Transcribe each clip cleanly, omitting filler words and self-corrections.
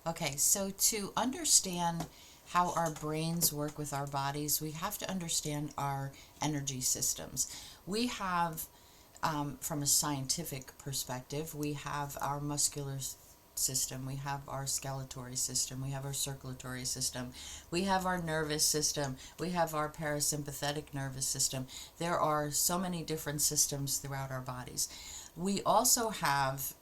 Okay, so to understand how our brains work with our bodies, we have to understand our energy systems. We have, from a scientific perspective, we have our muscular system, we have our skeletal system, we have our circulatory system, we have our nervous system, we have our parasympathetic nervous system. There are so many different systems throughout our bodies. We also have,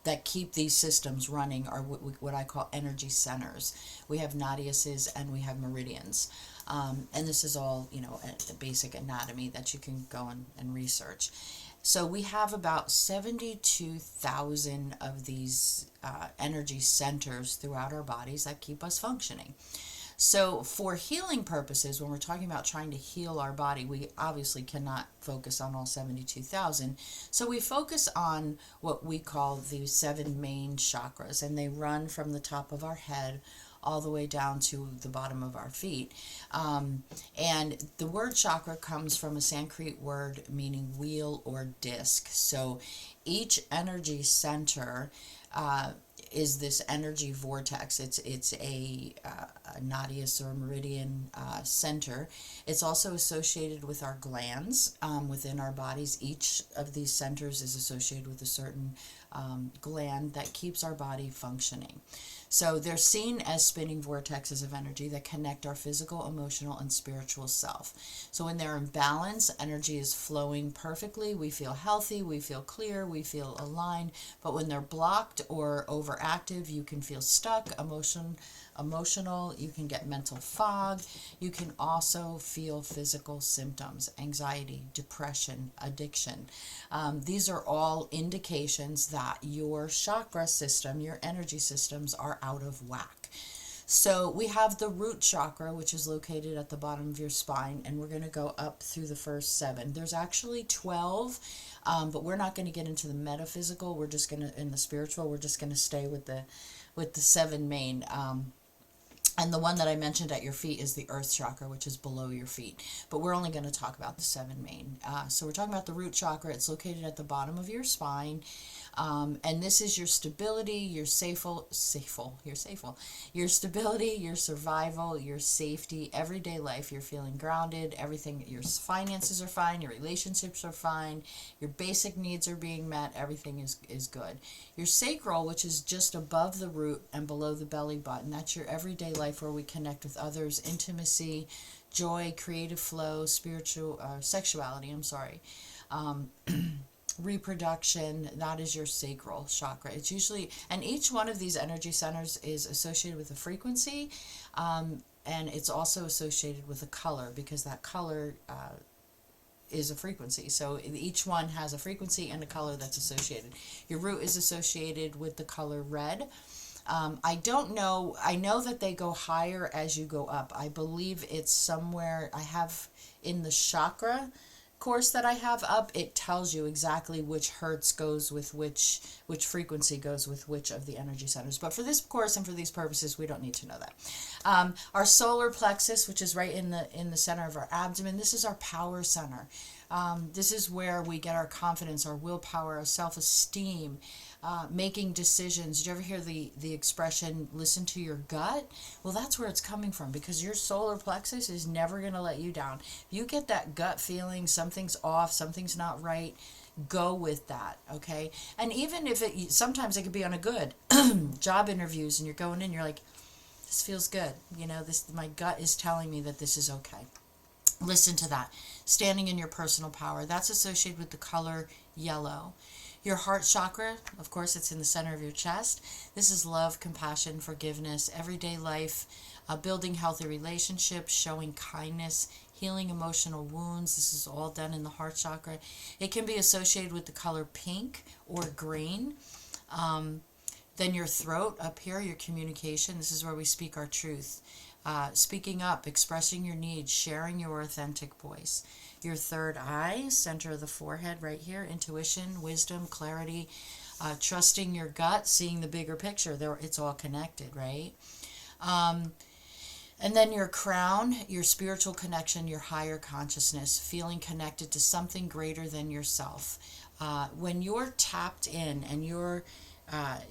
that keep these systems running are what I call energy centers. We have nadiuses and we have meridians. And this is all, a basic anatomy that you can go and research. So we have about 72,000 of these energy centers throughout our bodies that keep us functioning. So, for healing purposes, when we're talking about trying to heal our body, we obviously cannot focus on all 72,000. So, we focus on what we call the seven main chakras, and they run from the top of our head all the way down to the bottom of our feet. And the word chakra comes from a Sanskrit word meaning wheel or disc. So, each energy center is this energy vortex. It's a nadius or meridian center. It's also associated with our glands within our bodies. Each of these centers is associated with a certain gland that keeps our body functioning. So they're seen as spinning vortexes of energy that connect our physical, emotional, and spiritual self. So when they're in balance, energy is flowing perfectly. We feel healthy, we feel clear, we feel aligned. But when they're blocked or overactive, you can feel stuck, emotional, you can get mental fog. You can also feel physical symptoms, anxiety, depression, addiction. These are all indications that your chakra system, your energy systems are out of whack. So we have the root chakra, which is located at the bottom of your spine, and we're going to go up through the first seven. There's actually 12, but we're not going to get into the metaphysical. We're just going to, in the spiritual, we're just going to stay with the seven main. And the one that I mentioned at your feet is the earth chakra, which is below your feet. But we're only going to talk about the seven main. So we're talking about the root chakra. It's located at the bottom of your spine. And this is your stability, your your stability, your survival, your safety, everyday life. You're feeling grounded. Everything, your finances are fine. Your relationships are fine. Your basic needs are being met. Everything is good. Your sacral, which is just above the root and below the belly button, that's your everyday life where we connect with others, intimacy, joy, creative flow, spiritual, sexuality, reproduction. That is your sacral chakra. It's usually, and each one of these energy centers is associated with a frequency, and it's also associated with a color, because that color is a frequency. So each one has a frequency and a color that's associated. Your root is associated with the color red. I don't know. I know that they go higher as you go up. I believe it's somewhere, I have in the chakra course that I have up, it tells you exactly which hertz goes with which frequency goes with which of the energy centers. But for this course and for these purposes, we don't need to know that. Our solar plexus, which is right in the center of our abdomen, this is our power center. This is where we get our confidence, our willpower, our self-esteem, making decisions. Did you ever hear the expression, listen to your gut? Well, that's where it's coming from, because your solar plexus is never going to let you down. If you get that gut feeling, something's off, something's not right, go with that, okay? And even if sometimes it could be on a good job interviews, and you're going in, you're like, this feels good. My gut is telling me that this is okay. Listen to that. Standing in your personal power. That's associated with the color yellow. Your heart chakra, of course, it's in the center of your chest. This is love, compassion, forgiveness, everyday life, building healthy relationships, showing kindness, healing emotional wounds. This is all done in the heart chakra. It can be associated with the color pink or green. Then your throat up here, your communication. This is where we speak our truth. Speaking up, expressing your needs, sharing your authentic voice. Your third eye, center of the forehead right here, intuition, wisdom, clarity, trusting your gut, seeing the bigger picture. It's all connected, right? And then your crown, your spiritual connection, your higher consciousness, feeling connected to something greater than yourself. When you're tapped in and you're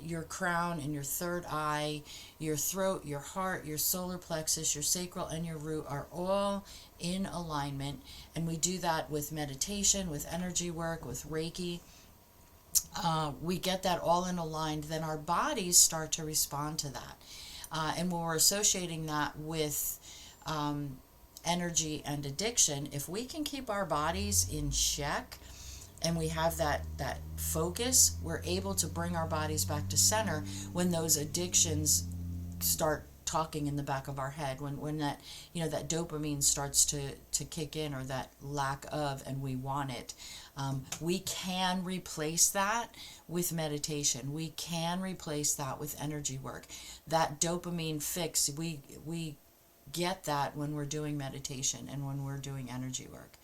your crown and your third eye, your throat, your heart, your solar plexus, your sacral, and your root are all in alignment. And we do that with meditation, with energy work, with Reiki. We get that all in aligned, then our bodies start to respond to that. And when we're associating that with energy and addiction, if we can keep our bodies in check and we have that focus, we're able to bring our bodies back to center when those addictions start talking in the back of our head, when that, that dopamine starts to kick in, or that lack of, and we want it. We can replace that with meditation. We can replace that with energy work. That dopamine fix, we get that when we're doing meditation and when we're doing energy work.